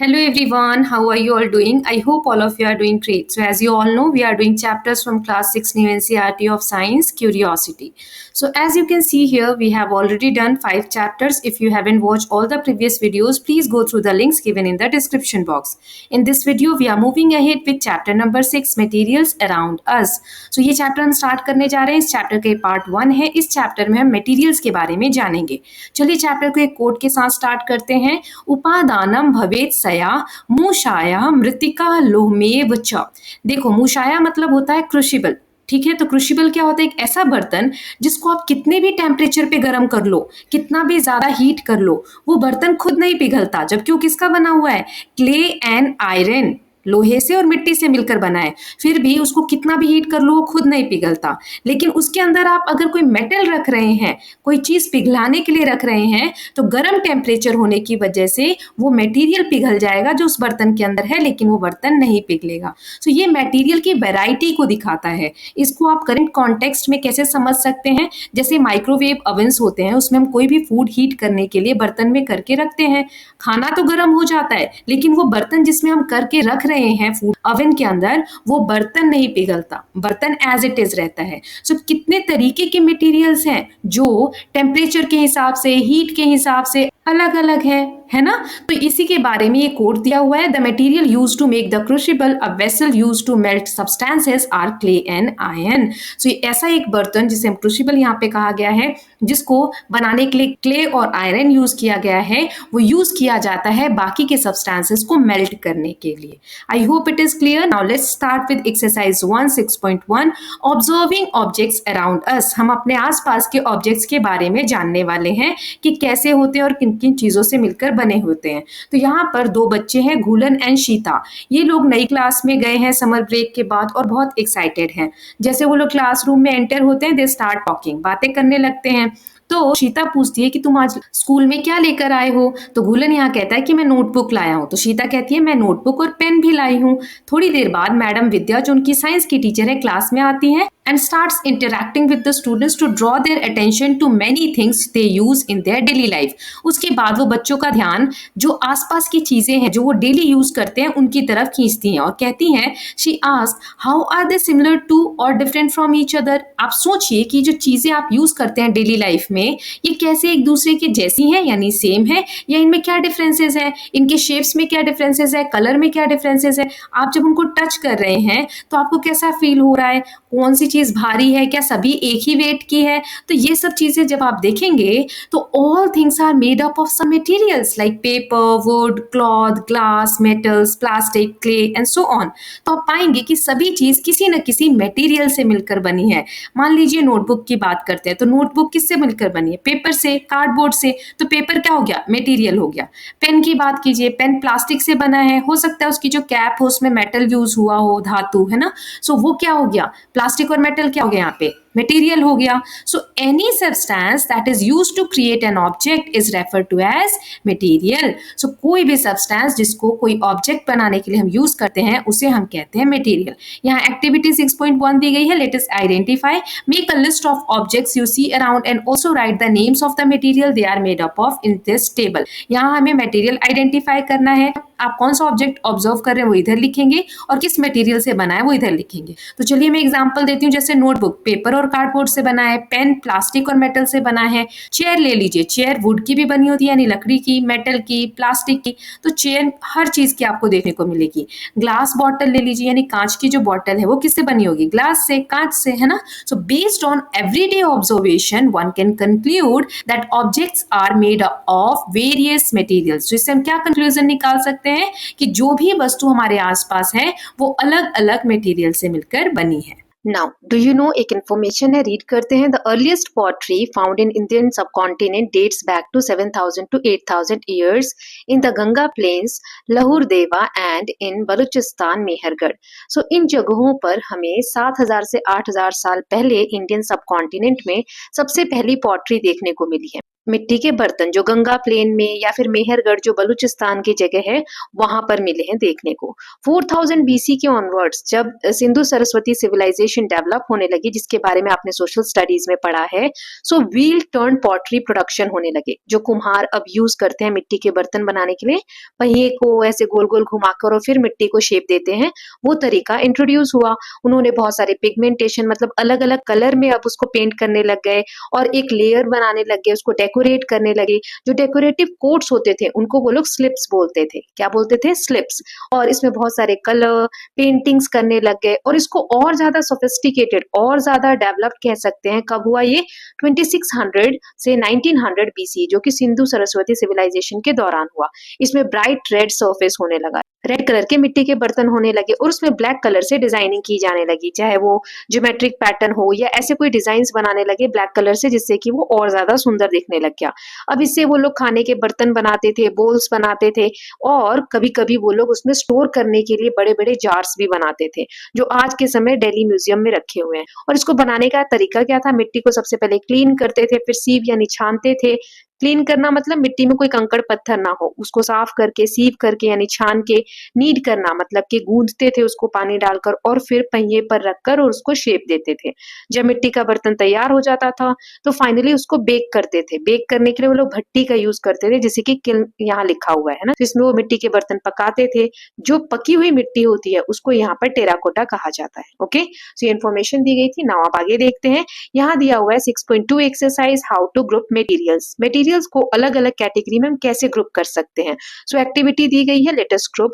Hello everyone, how are you all doing? I hope all of you are doing great. So as you all know, we are doing chapters from class 6 new NCERT of science, curiosity. So as you can see here, we have already done 5 chapters. If you haven't watched all the previous videos, please go through the links given in the description box. In this video, we are moving ahead with chapter number 6, materials around us. So ये chapter हम start करने जा रहे हैं. इस chapter के part 1 है. इस चैप्टर में हम मटेरियल्स के बारे में जानेंगे. चलिए चैप्टर को एक कोट के साथ स्टार्ट करते हैं. उपादानम भवेत् सया मूषाया मृत्तिका लोहमेव च. देखो मूषाया मतलब होता है क्रुशिबल. ठीक है, तो क्रुशिबल क्या होता है? एक ऐसा बर्तन जिसको आप कितने भी टेम्परेचर पे गर्म कर लो, कितना भी ज्यादा हीट कर लो, वो बर्तन खुद नहीं पिघलता. जबकि वो किसका बना हुआ है? क्ले एंड आयरन, लोहे से और मिट्टी से मिलकर बना है. फिर भी उसको कितना भी हीट कर लो वो खुद नहीं पिघलता. लेकिन उसके अंदर आप अगर कोई मेटल रख रहे हैं, कोई चीज पिघलाने के लिए रख रहे हैं, तो गर्म टेम्परेचर होने की वजह से वो मटेरियल पिघल जाएगा जो उस बर्तन के अंदर है, लेकिन वो बर्तन नहीं पिघलेगा. तो ये मटेरियल की वैरायटी को दिखाता है. इसको आप करंट कॉन्टेक्स्ट में कैसे समझ सकते हैं? जैसे माइक्रोवेव ओवन्स होते हैं, उसमें हम कोई भी फूड हीट करने के लिए बर्तन में करके रखते हैं. खाना तो गर्म हो जाता है, लेकिन वो बर्तन जिसमें हम करके रख रहे हैं फूड ओवन के अंदर, वो बर्तन नहीं पिघलता, बर्तन एज इट इज रहता है. सो कितने तरीके के मटेरियल्स हैं जो टेम्परेचर के हिसाब से, हीट के हिसाब से अलग अलग है ना. तो इसी के बारे में ये कोड दिया हुआ है. The material used to make the crucible a vessel used to melt substances are clay and iron. So ये ऐसा एक बर्तन जिसे हम क्रूशिबल यहाँ पे कहा गया है, जिसको बनाने के लिए क्ले और आयरन यूज किया गया है, वो यूज किया जाता है बाकी के सब्सटेंसेस को मेल्ट करने के लिए. I hope it is clear. Now let's start with exercise 1 6.1 observing objects around us. हम अपने आसपास के ऑब्जेक्ट्स के बारे में जानने वाले हैं कि कैसे होते हैं और किन किन चीजों से मिलकर बने होते हैं. तो यहाँ पर दो बच्चे हैं, घूलन एंड शीता. ये लोग नई क्लास में गए हैं समर ब्रेक के बाद और बहुत एक्साइटेड हैं. जैसे वो लोग क्लासरूम में एंटर होते हैं, दे स्टार्ट टॉकिंग, बातें करने लगते हैं. तो शीता पूछती है कि तुम आज स्कूल में क्या लेकर आए हो? तो घूलन यहाँ कहता है कि मैं नोटबुक लाया हूँ. तो शीता कहती है मैं नोटबुक और पेन भी लाई हूँ. थोड़ी देर बाद मैडम विद्या, जो उनकी साइंस की टीचर है, क्लास में आती हैं and starts interacting with the students to draw their attention to many things they use in their daily life. उसके बाद वो बच्चों का ध्यान जो आसपास की चीजें हैं जो वो डेली यूज करते हैं उनकी तरफ खींचती हैं और कहती हैं, she asked how are they similar to or different from each other. आप सोचिए कि जो चीजें आप यूज करते हैं डेली लाइफ में, ये कैसे एक दूसरे के जैसी हैं, यानी सेम है, या इनमें क्या डिफरेंसेस है, इनके शेप्स में क्या डिफरेंसेस है, कलर में क्या डिफरेंसेस है. आप जब उनको टच कर रहे हैं तो आपको कैसा फील हो रहा है? कौन सी चीज भारी है, क्या सभी एक ही वेट की है? तो ये सब चीजें जब आप देखेंगे तो all things are made up of some materials like paper, wood, cloth, glass, metals, plastic, clay and so on. तो आप पाएंगे कि सभी चीज किसी न किसी मटेरियल से मिलकर बनी है. मान लीजिए नोटबुक की बात करते हैं, तो नोटबुक किससे मिलकर बनी है? पेपर से, कार्डबोर्ड से. तो पेपर क्या हो गया? मटेरियल हो गया. पेन की बात कीजिए, पेन प्लास्टिक से बना है, हो सकता है उसकी जो कैप हो उसमें मेटल यूज हुआ हो, धातु, है ना. सो वो क्या हो गया? प्लास्टिक और मेटल क्या हो गया यहाँ पे? मटेरियल हो गया. So any substance that is used to create an object is referred to as material. So कोई भी सब्सटेंस जिसको कोई ऑब्जेक्ट बनाने के लिए हम यूज करते हैं उसे हम कहते हैं मटेरियल. यहाँ एक्टिविटी 6.1 दी गई है. Let us identify, make a list of objects you see around and also write the names of the material they are made up of in this table. यहाँ हमें मटेरियल आइडेंटिफाई करना है. आप कौन सा ऑब्जेक्ट ऑब्जर्व कर रहे हैं वो इधर लिखेंगे और किस मटेरियल से बना है वो इधर लिखेंगे. तो चलिए मैं एग्जांपल देती हूँ. जैसे नोटबुक पेपर और कार्डबोर्ड से बना है, पेन प्लास्टिक और मेटल से बना है, चेयर ले लीजिए, चेयर वुड की भी बनी होती है, यानी लकड़ी की, मेटल की, प्लास्टिक की. तो चेयर हर चीज की आपको देखने को मिलेगी. ग्लास बॉटल ले लीजिए, यानी कांच की जो बॉटल है वो किससे बनी होगी? ग्लास से, कांच से, है ना. So based on everyday observation one can conclude that objects are made of various materials. तो इससे हम क्या कंक्लूजन निकाल सकते हैं कि जो भी वस्तु हमारे आसपास है वो अलग अलग मटेरियल से मिलकर बनी है. नाउ डू यू नो, एक इन्फॉर्मेशन है, रीड करते हैं. The earliest pottery found in Indian subcontinent dates back to 7000 to 8000 years in the Ganga plains, Lahuradewa and in Baluchistan Mehrgarh. So इन जगहों पर हमें 7000 से 8000 साल पहले इंडियन सबकॉन्टिनेंट में सबसे पहली पॉटरी देखने को मिली है. मिट्टी के बर्तन जो गंगा प्लेन में या फिर मेहरगढ़ जो बलूचिस्तान की जगह है वहां पर मिले हैं देखने को। 4000 बीसी के ऑनवर्ड्स जब सिंधु सरस्वती सिविलाइजेशन डेवलप होने लगी, जिसके बारे में आपने सोशल स्टडीज में पढ़ा है, सो व्हील टर्न पॉटरी प्रोडक्शन होने लगे, जो कुम्हार अब यूज करते हैं मिट्टी के बर्तन बनाने के लिए। पहिए को ऐसे गोल गोल घुमाकर और फिर मिट्टी को शेप देते हैं, वो तरीका इंट्रोड्यूस हुआ। उन्होंने बहुत सारे पिगमेंटेशन मतलब अलग अलग कलर में अब उसको पेंट करने लग गए और एक लेयर बनाने लग गए, उसको डेकोरेट करने लगे। जो डेकोरेटिव कोट्स होते थे उनको वो लोग स्लिप्स बोलते थे। क्या बोलते थे? स्लिप्स। और इसमें बहुत सारे कलर पेंटिंग्स करने लग गए और इसको और ज्यादा सोफिस्टिकेटेड और ज्यादा डेवलप कह सकते हैं। कब हुआ ये? 2600 से 1900 बीसी, जो कि सिंधु सरस्वती सिविलाइजेशन के दौरान हुआ। इसमें ब्राइट रेड सरफेस होने लगा, रेड कलर के मिट्टी के बर्तन होने लगे और उसमें ब्लैक कलर से डिजाइनिंग की जाने लगी, चाहे वो ज्योमेट्रिक पैटर्न हो या ऐसे कोई डिजाइन्स बनाने लगे ब्लैक कलर से, जिससे कि वो और ज्यादा सुंदर दिखने लग गया। अब इससे वो लोग खाने के बर्तन बनाते थे, बोल्स बनाते थे और कभी कभी वो लोग उसमें स्टोर करने के लिए बड़े बड़े जार्स भी बनाते थे, जो आज के समय दिल्ली म्यूजियम में रखे हुए हैं। और इसको बनाने का तरीका क्या था? मिट्टी को सबसे पहले क्लीन करते थे, फिर सीव यानी छानते थे। क्लीन करना मतलब मिट्टी में कोई कंकड़ पत्थर ना हो, उसको साफ करके सीव करके यानी छान के। नीड करना मतलब कि गूंदते थे उसको पानी डालकर और फिर पहिए पर रखकर और उसको शेप देते थे। जब मिट्टी का बर्तन तैयार हो जाता था तो फाइनली उसको बेक करते थे। बेक करने के लिए वो लोग भट्टी का यूज करते थे, जैसे कि किल्न यहाँ लिखा हुआ है ना, तो इसमें वो मिट्टी के बर्तन पकाते थे। जो पकी हुई मिट्टी होती है उसको यहाँ पर टेराकोटा कहा जाता है। ओके, सो ये इन्फॉर्मेशन दी गई थी। नाउ आप आगे देखते हैं। यहाँ दिया हुआ है 6.2 exercise, how to group materials. Materials को अलग अलग कैटेगरी में हम कैसे ग्रुप कर सकते हैं। सो एक्टिविटी दी गई है, let us group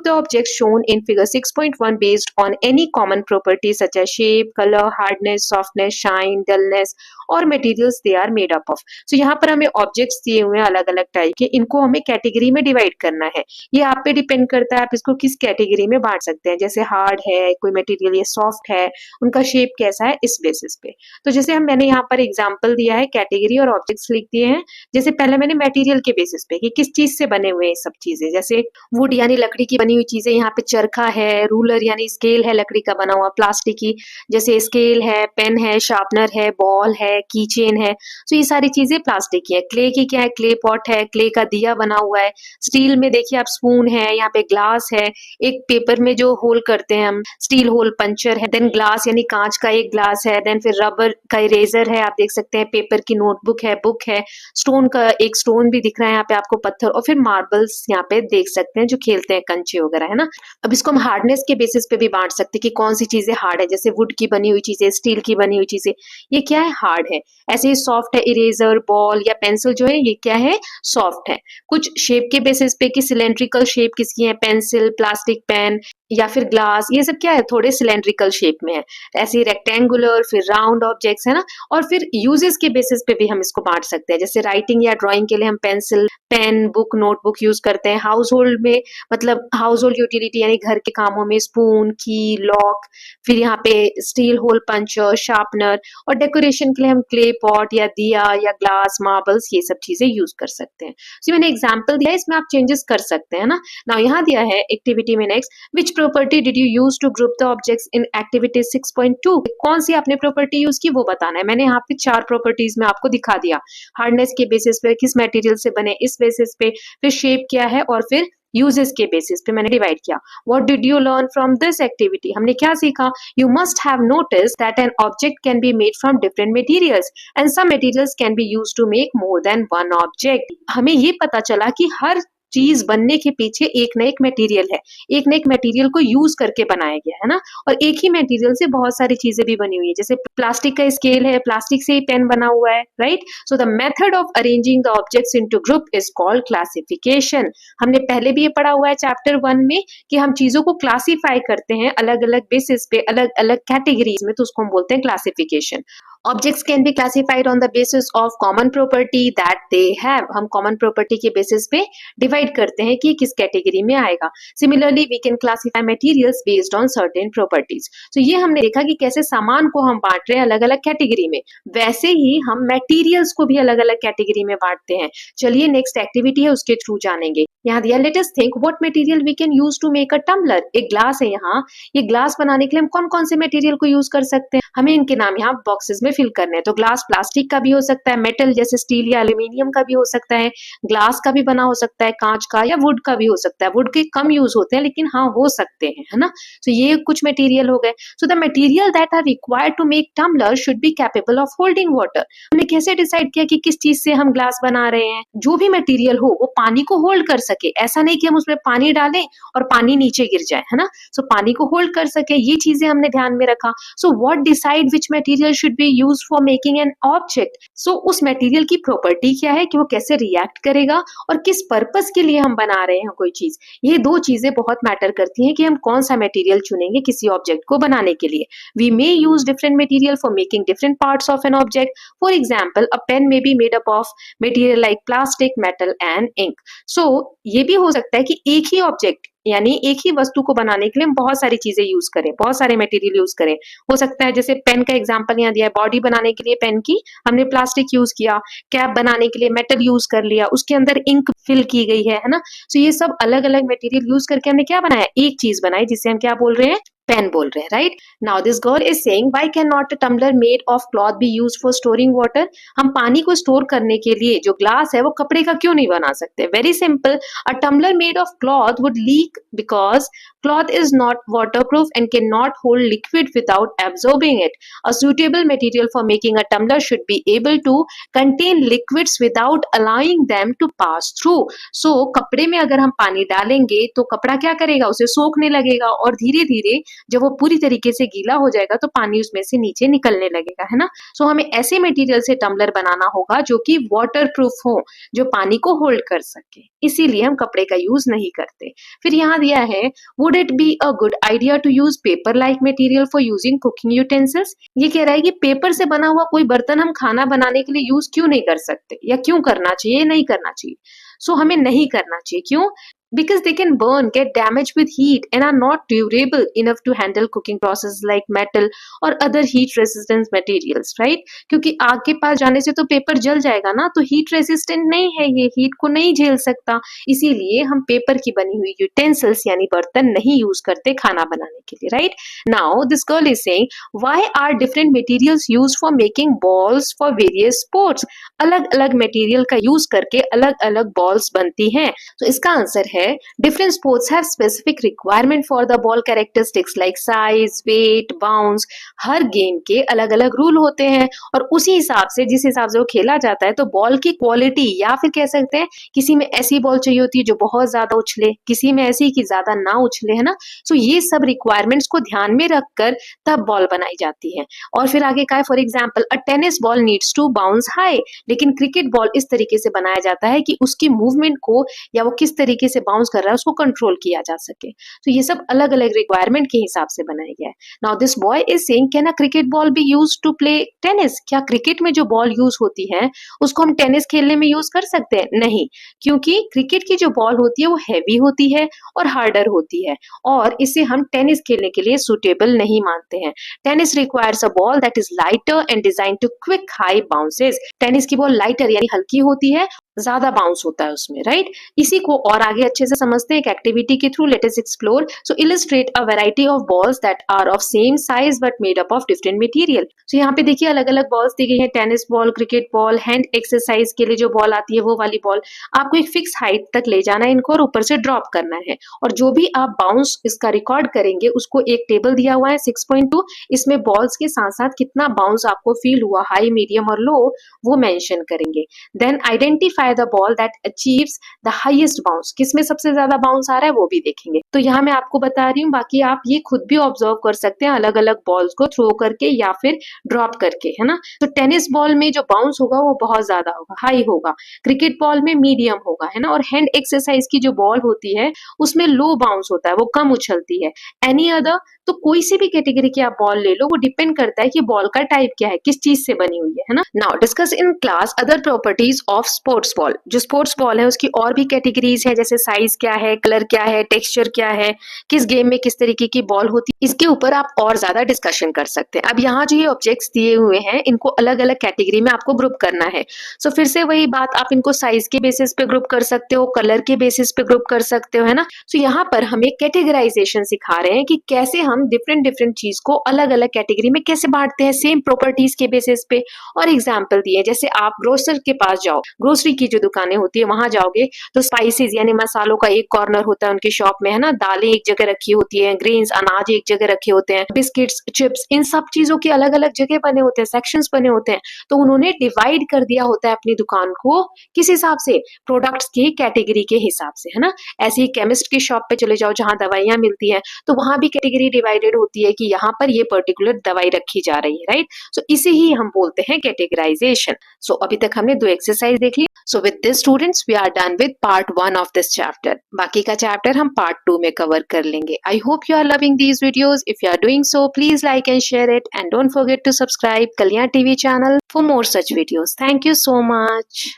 the objects shown in figure 6.1 based on any common property such as shape, colour, hardness, softness, shine, dullness और materials they are made up of. So यहाँ पर हमें ऑब्जेक्ट्स दिए हुए हैं अलग अलग टाइप के, इनको हमें कैटेगरी में डिवाइड करना है। ये आप पे डिपेंड करता है आप इसको किस कैटेगरी में बांट सकते हैं। जैसे हार्ड है कोई मटेरियल, ये सॉफ्ट है, उनका शेप कैसा है, इस बेसिस पे। तो जैसे मैंने यहाँ पर एग्जाम्पल दिया है, कैटेगरी और ऑब्जेक्ट्स लिख दिए हैं। जैसे पहले मैंने मटेरियल के बेसिस पे कि किस चीज से बने हुए हैं सब चीजें, जैसे वुड यानी लकड़ी की बनी हुई चीजें, यहाँ पे चरखा है, रूलर यानी स्केल है लकड़ी का बना हुआ, प्लास्टिक की जैसे स्केल है, पेन है, शार्पनर है, बॉल है, की चेन है। तो ये सारी चीजें प्लास्टिक की है। क्ले की क्या है? क्ले पॉट है, क्ले का दिया बना हुआ है। स्टील में देखिए आप स्पून है, यहाँ पे ग्लास है, एक पेपर में जो होल करते हैं हम स्टील होल पंचर है, देन ग्लास यानी कांच का एक ग्लास है, देन फिर रबर का इरेजर है, आप देख सकते हैं, पेपर की नोटबुक है, बुक है, स्टोन का एक स्टोन भी दिख रहा है यहाँ पे आपको, पत्थर, और फिर मार्बल्स यहाँ पे देख सकते हैं जो खेलते हैं कंचे वगैरह, है ना। अब इसको हम हार्डनेस के बेसिस पे भी बांट सकते हैं कि कौन सी चीजें हार्ड है, जैसे वुड की बनी हुई चीजें, स्टील की बनी हुई चीजें, ये क्या है? हार्ड है। ऐसे ही सॉफ्ट है, इरेजर, बॉल या पेंसिल जो है ये क्या है? सॉफ्ट है। कुछ शेप के बेसिस पे कि सिलेंड्रिकल शेप किसकी है, पेंसिल, प्लास्टिक पेन या फिर ग्लास, ये सब क्या है? थोड़े सिलेंड्रिकल शेप में है। ऐसे रेक्टेंगुलर, फिर राउंड ऑब्जेक्ट्स, है ना। और फिर यूजेस के बेसिस पे भी हम इसको बांट सकते हैं, जैसे राइटिंग या ड्राइंग के लिए हम pencil, pen, book, notebook use करते हैं। हाउस होल्ड में मतलब हाउस होल्ड यूटिलिटी यानी घर के कामों में स्पून, की, लॉक, फिर यहाँ पे स्टील होल पंचर, शार्पनर, और डेकोरेशन के लिए हम क्ले पॉट या दिया या ग्लास, मार्बल्स, ये सब चीजें यूज कर सकते हैं। तो मैंने एग्जाम्पल दिया है, इसमें आप चेंजेस कर सकते हैं ना। ना यहाँ दिया है एक्टिविटी में next, which property did you use to group the objects in activity 6.2। कौन सी आपने प्रॉपर्टी यूज की वो बताना है। मैंने यहाँ पे 4 प्रॉपर्टीज में आपको दिखा दिया। हार्डनेस के बेसिस पे, किस मटेरियल से बने इस बेसिस पे, फिर शेप क्या है, और फिर यूजेस के बेसिस पे मैंने डिवाइड किया। What did you learn from this activity? हमने क्या सीखा? You must have notice that an object can be made from different materials and some materials can be used to make more than one object. हमें ये पता चला कि हर चीज बनने के पीछे एक ना एक मटेरियल है, एक ना एक मटेरियल को यूज करके बनाया गया है ना। और एक ही मटेरियल से बहुत सारी चीजें भी बनी हुई है, जैसे प्लास्टिक का स्केल है, प्लास्टिक से ही पेन बना हुआ है, right. So the method of arranging the objects into group is called classification. हमने पहले भी ये पढ़ा हुआ है चैप्टर 1 में कि हम चीजों को क्लासिफाई करते हैं अलग अलग बेसिस पे, अलग अलग कैटेगरीज में, तो उसको हम बोलते हैं classification. Objects can be classified on the basis of common property that they have. हम कॉमन प्रॉपर्टी के बेसिस पे डिवाइड करते हैं कि किस कैटेगरी में आएगा। Similarly we can classify materials based on certain properties. तो ये हमने देखा कि कैसे सामान को हम बांट रहे हैं अलग अलग कैटेगरी में, वैसे ही हम मटेरियल्स को भी अलग अलग कैटेगरी में बांटते हैं। चलिए नेक्स्ट एक्टिविटी है उसके थ्रू जानेंगे। यहाँ दिया let us think what material we can use to make a tumbler. एक ग्लास है यहाँ, ये ग्लास बनाने के लिए हम कौन कौन से मटेरियल को यूज कर सकते हैं, हमें इनके नाम यहाँ बॉक्सेस में फिल करने हैं। तो ग्लास प्लास्टिक का भी हो सकता है, मेटल जैसे स्टील या एल्यूमिनियम का भी हो सकता है, ग्लास का भी बना हो सकता है, कांच का या वुड का भी हो सकता है। वुड के कम यूज होते हैं लेकिन हाँ हो सकते हैं, है ना। तो ये कुछ मटेरियल हो गए। So the material that are required to make tumbler should be capable of holding water. हमने कैसे डिसाइड किया कि किस चीज से हम ग्लास बना रहे हैं, जो भी मटेरियल हो वो पानी को होल्ड कर सके। ऐसा नहीं कि हम उसमें पानी डालें और पानी नीचे गिर जाए, है ना। सो पानी को होल्ड कर सके, ये चीजें हमने ध्यान में रखा। So what decide which material should be used for making an object. So उस मटेरियल की प्रॉपर्टी क्या है कि वो कैसे रिएक्ट करेगा और किस पर्पस के लिए हम बना रहे हैं कोई चीज। ये दो चीजें बहुत मैटर करती हैं कि हम कौन सा मटेरियल चुनेंगे किसी ऑब्जेक्ट को बनाने के लिए। We may use different material for making different parts of an object. For example a pen may be made up of material like plastic, metal and ink. So ये भी हो सकता है कि एक ही ऑब्जेक्ट यानी एक ही वस्तु को बनाने के लिए हम बहुत सारी चीजें यूज करें, बहुत सारे मटेरियल यूज करें। हो सकता है जैसे पेन का एग्जांपल यहाँ दिया है, बॉडी बनाने के लिए पेन की हमने प्लास्टिक यूज किया, कैप बनाने के लिए मेटल यूज कर लिया, उसके अंदर इंक फिल की गई है ना। तो ये सब अलग अलग मटेरियल यूज करके हमने क्या बनाया, एक चीज बनाई जिसे हम क्या बोल रहे हैं, पेन बोल रहे हैं, right. Now this girl is saying why can not a tumbler made of cloth be used for storing water. हम पानी को स्टोर करने के लिए जो ग्लास है वो कपड़े का क्यों नहीं बना सकते। Very simple, a tumbler made of cloth would leak because cloth is not waterproof and cannot hold liquid without absorbing it. A suitable material for making a tumbler should be able to contain liquids without allowing them to pass through. So कपड़े में अगर हम पानी डालेंगे तो कपड़ा क्या करेगा, उसे सोखने लगेगा और धीरे धीरे जब वो पूरी तरीके से गीला हो जाएगा तो पानी उसमें से नीचे निकलने लगेगा, है ना। सो हमें ऐसे मटेरियल से टम्बलर बनाना होगा जो कि वाटर प्रूफ हो, जो पानी को होल्ड कर सके, इसीलिए हम कपड़े का यूज नहीं करते। फिर यहाँ दिया है would it be a good idea to use paper like material for using cooking utensils. ये कह रहा है कि पेपर से बना हुआ कोई बर्तन हम खाना बनाने के लिए यूज क्यों नहीं कर सकते, या क्यों करना चाहिए, नहीं करना चाहिए। सो हमें नहीं करना चाहिए, क्यों, because they can burn, get damaged with heat and are not durable enough to handle cooking processes like metal or other heat resistant materials, right। क्योंकि आग के पास जाने से तो पेपर जल जाएगा ना, तो हीट रेसिस्टेंट नहीं है, ये हीट को नहीं झेल सकता, इसीलिए हम पेपर की बनी हुई यूटेंसिल्स यानी बर्तन नहीं यूज करते खाना बनाने के लिए, right. Now this girl is saying why are different materials used for making balls for various sports. अलग अलग मटेरियल का यूज करके अलग अलग बॉल्स बनती हैं। तो इसका आंसर है different sports have specific requirement for the ball characteristics like size, weight, bounce। Her game के अलग अलग रूल होते हैं और उसी हिसाब से जिस हिसाब से वो खेला जाता है तो बॉल की क्वालिटी, या फिर कह सकते हैं किसी में ऐसी बॉल चाहिए होती है जो बहुत ज्यादा उछले, किसी में ऐसी कि ज्यादा ना उछले, है ना। सो ये सब रिक्वायरमेंट्स को ध्यान में रखकर तब बॉल बनाई जाती है। और फिर आगे का है for example a tennis ball needs to bounce high. लेकिन क्रिकेट बॉल इस तरीके से बनाया जाता है कि उसकी मूवमेंट को या वो किस तरीके से बाउंस कर रहा है उसको कंट्रोल किया जा सके। तो ये सब अलग अलग रिक्वायरमेंट के हिसाब से बनाया गया है। Now this boy is saying can a cricket ball be used to play tennis. क्या क्रिकेट में जो बॉल यूज होती है उसको हम टेनिस खेलने में यूज कर सकते हैं, नहीं, क्योंकि क्रिकेट की जो बॉल होती है वो हैवी होती है और हार्डर होती है और इसे हम टेनिस खेलने के लिए सुटेबल नहीं मानते हैं। Tennis requires a ball that is lighter and design to quick high bounces. Tennis की बॉल लाइटर यानी हल्की होती है, ज्यादा बाउंस होता है उसमें, राइट। इसी को और आगे अच्छे से समझते हैं एक एक्टिविटी के through. Let us explore. So illustrate a variety of balls that are of same size but made up of different material. So यहाँ पे देखिए अलग अलग बॉल्स दी गई है, tennis ball, cricket ball, hand exercise के लिए जो बॉल आती है वो वाली बॉल। आपको एक फिक्स हाइट तक ले जाना है इनको और ऊपर से ड्रॉप करना है, और जो भी आप बाउंस इसका रिकॉर्ड करेंगे उसको एक टेबल दिया हुआ है 6.2, इसमें बॉल्स के साथ साथ कितना बाउंस आपको फील हुआ, हाई, मीडियम और लो, वो मेंशन करेंगे। Then identify the ball that achieves the highest bounce. किसमें सबसे ज्यादा बाउंस आ रहा है वो भी देखेंगे। तो यहाँ मैं आपको बता रही हूँ, बाकी आप ये खुद भी ऑब्जर्व कर सकते हैं अलग अलग बॉल्स को थ्रो करके या फिर ड्रॉप करके, है ना। तो टेनिस बॉल में जो बाउंस होगा वो बहुत ज्यादा होगा, हाई होगा। क्रिकेट बॉल में मीडियम होगा, है ना। और हैंड एक्सरसाइज की जो बॉल होती है उसमें लो बाउंस होता है, वो कम उछलती है। एनी अदर, तो कोई सी भी कैटेगरी की आप बॉल ले लो, वो डिपेंड करता है कि बॉल का टाइप क्या है, किस चीज से बनी हुई है ना। Now discuss in class other properties of sports sports ball, जो स्पोर्ट्स बॉल है उसकी और भी कैटेगरीज है, जैसे साइज क्या है, कलर क्या है, टेक्सचर क्या है, किस गेम में किस तरीके की बॉल होती है, इसके ऊपर आप और ज्यादा डिस्कशन कर सकते हैं। अब यहाँ जो ये ऑब्जेक्ट्स दिए हुए हैं इनको अलग अलग कैटेगरी में आपको ग्रुप करना है। सो फिर से वही बात, आप इनको साइज के बेसिस पे ग्रुप कर सकते हो, कलर के बेसिस पे ग्रुप कर सकते हो, है ना। सो यहाँ पर हमें कैटेगराइजेशन सिखा रहे हैं कि कैसे हम डिफरेंट डिफरेंट चीज को अलग अलग कैटेगरी में कैसे बांटते हैं, सेम प्रॉपर्टीज के बेसिस पे। और एग्जाम्पल दिए, जैसे आप ग्रोसर के पास जाओ, ग्रोसरी की जो दुकानें होती है वहां जाओगे तो स्पाइसेस यानी मसालों का एक कॉर्नर होता है उनकी शॉप में, है ना। दालें एक जगह रखी होती है, ग्रेन्स अनाज एक जगह रखे होते हैं, बिस्किट्स चिप्स इन सब चीजों के अलग अलग जगह बने होते हैं, सेक्शंस बने होते हैं। तो उन्होंने डिवाइड कर दिया होता है अपनी दुकान को, किस हिसाब से, प्रोडक्ट्स की कैटेगरी के हिसाब से, है ना। ऐसे ही केमिस्ट की शॉप पे चले जाओ जहां दवाइयां मिलती है, तो वहां भी कैटेगरी डिवाइडेड होती है कि यहाँ पर ये पर्टिकुलर दवाई रखी जा रही है, राइट। सो इसे ही हम बोलते हैं कैटेगराइजेशन। सो अभी तक हमने 2 एक्सरसाइज देख ली। So with this students we are done with part 1 of this chapter. बाकी का चैप्टर हम पार्ट 2 में कवर कर लेंगे। I hope you are loving these videos. If you are doing so please like and share it and don't forget to subscribe Kalyan TV channel for more such videos. Thank you so much.